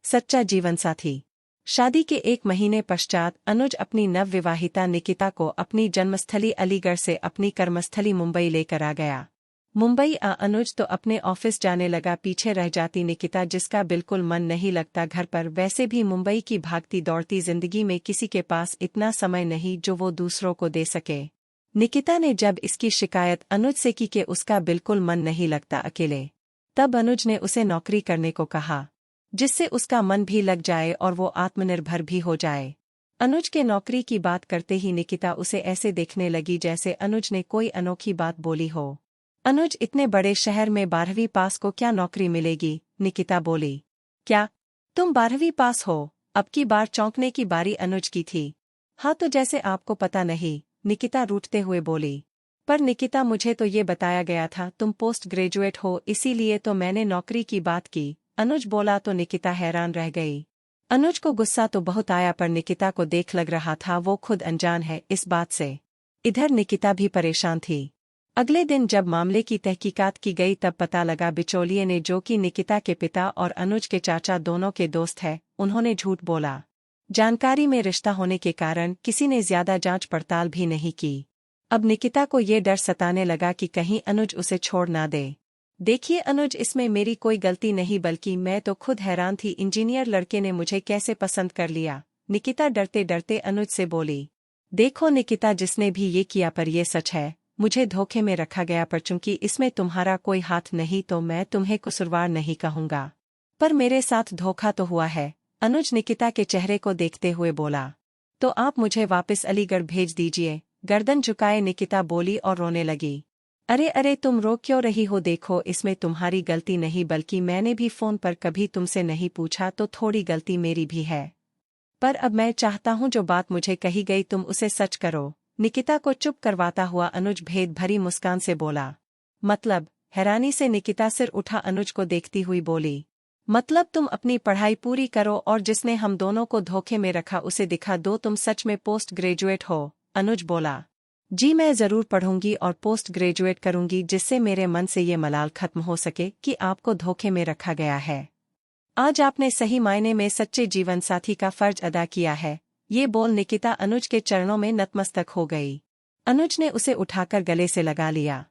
सच्चा जीवनसाथी। शादी के 1 महीने पश्चात अनुज अपनी नवविवाहिता निकिता को अपनी जन्मस्थली अलीगढ़ से अपनी कर्मस्थली मुंबई लेकर आ गया। मुंबई अनुज तो अपने ऑफिस जाने लगा, पीछे रह जाती निकिता जिसका बिल्कुल मन नहीं लगता घर पर। वैसे भी मुंबई की भागती दौड़ती जिंदगी में किसी के पास इतना समय नहीं जो वो दूसरों को दे सके। निकिता ने जब इसकी शिकायत अनुज से की कि उसका बिल्कुल मन नहीं लगता अकेले, तब अनुज ने उसे नौकरी करने को कहा, जिससे उसका मन भी लग जाए और वो आत्मनिर्भर भी हो जाए। अनुज के नौकरी की बात करते ही निकिता उसे ऐसे देखने लगी जैसे अनुज ने कोई अनोखी बात बोली हो। अनुज, इतने बड़े शहर में 12वीं पास को क्या नौकरी मिलेगी? निकिता बोली। क्या तुम 12वीं पास हो? अब की बार चौंकने की बारी अनुज की थी। हाँ तो जैसे आपको पता नहीं, निकिता रूठते हुए बोली। पर निकिता, मुझे तो ये बताया गया था तुम पोस्ट ग्रेजुएट हो, इसीलिए तो मैंने नौकरी की बात की। अनुज बोला तो निकिता हैरान रह गई। अनुज को गुस्सा तो बहुत आया पर निकिता को देख लग रहा था वो खुद अनजान है इस बात से। इधर निकिता भी परेशान थी। अगले दिन जब मामले की तहकीकात की गई तब पता लगा बिचौलिए ने, जो कि निकिता के पिता और अनुज के चाचा दोनों के दोस्त है, उन्होंने झूठ बोला। जानकारी में रिश्ता होने के कारण किसी ने ज्यादा जांच पड़ताल भी नहीं की। अब निकिता को ये डर सताने लगा कि कहीं अनुज उसे छोड़ ना दे। देखिए अनुज, इसमें मेरी कोई गलती नहीं, बल्कि मैं तो खुद हैरान थी, इंजीनियर लड़के ने मुझे कैसे पसंद कर लिया। निकिता डरते डरते अनुज से बोली। देखो निकिता, जिसने भी ये किया पर ये सच है, मुझे धोखे में रखा गया, पर चूंकि इसमें तुम्हारा कोई हाथ नहीं तो मैं तुम्हें कसूरवार नहीं कहूंगा। पर मेरे साथ धोखा तो हुआ है, अनुज निकिता के चेहरे को देखते हुए बोला। तो आप मुझे वापस अलीगढ़ भेज दीजिए, गर्दन झुकाए निकिता बोली और रोने लगी। अरे अरे, तुम रो क्यों रही हो? देखो, इसमें तुम्हारी गलती नहीं, बल्कि मैंने भी फोन पर कभी तुमसे नहीं पूछा तो थोड़ी गलती मेरी भी है। पर अब मैं चाहता हूँ जो बात मुझे कही गई तुम उसे सच करो। निकिता को चुप करवाता हुआ अनुज भेद भरी मुस्कान से बोला। मतलब? हैरानी से निकिता सिर उठा अनुज को देखती हुई बोली। मतलब तुम अपनी पढ़ाई पूरी करो और जिसने हम दोनों को धोखे में रखा उसे दिखा दो, तुम सच में पोस्ट ग्रेजुएट हो? अनुज बोला। जी मैं जरूर पढ़ूंगी और पोस्ट ग्रेजुएट करूंगी, जिससे मेरे मन से ये मलाल खत्म हो सके कि आपको धोखे में रखा गया है। आज आपने सही मायने में सच्चे जीवन साथी का फर्ज अदा किया है। ये बोल निकिता अनुज के चरणों में नतमस्तक हो गई। अनुज ने उसे उठाकर गले से लगा लिया।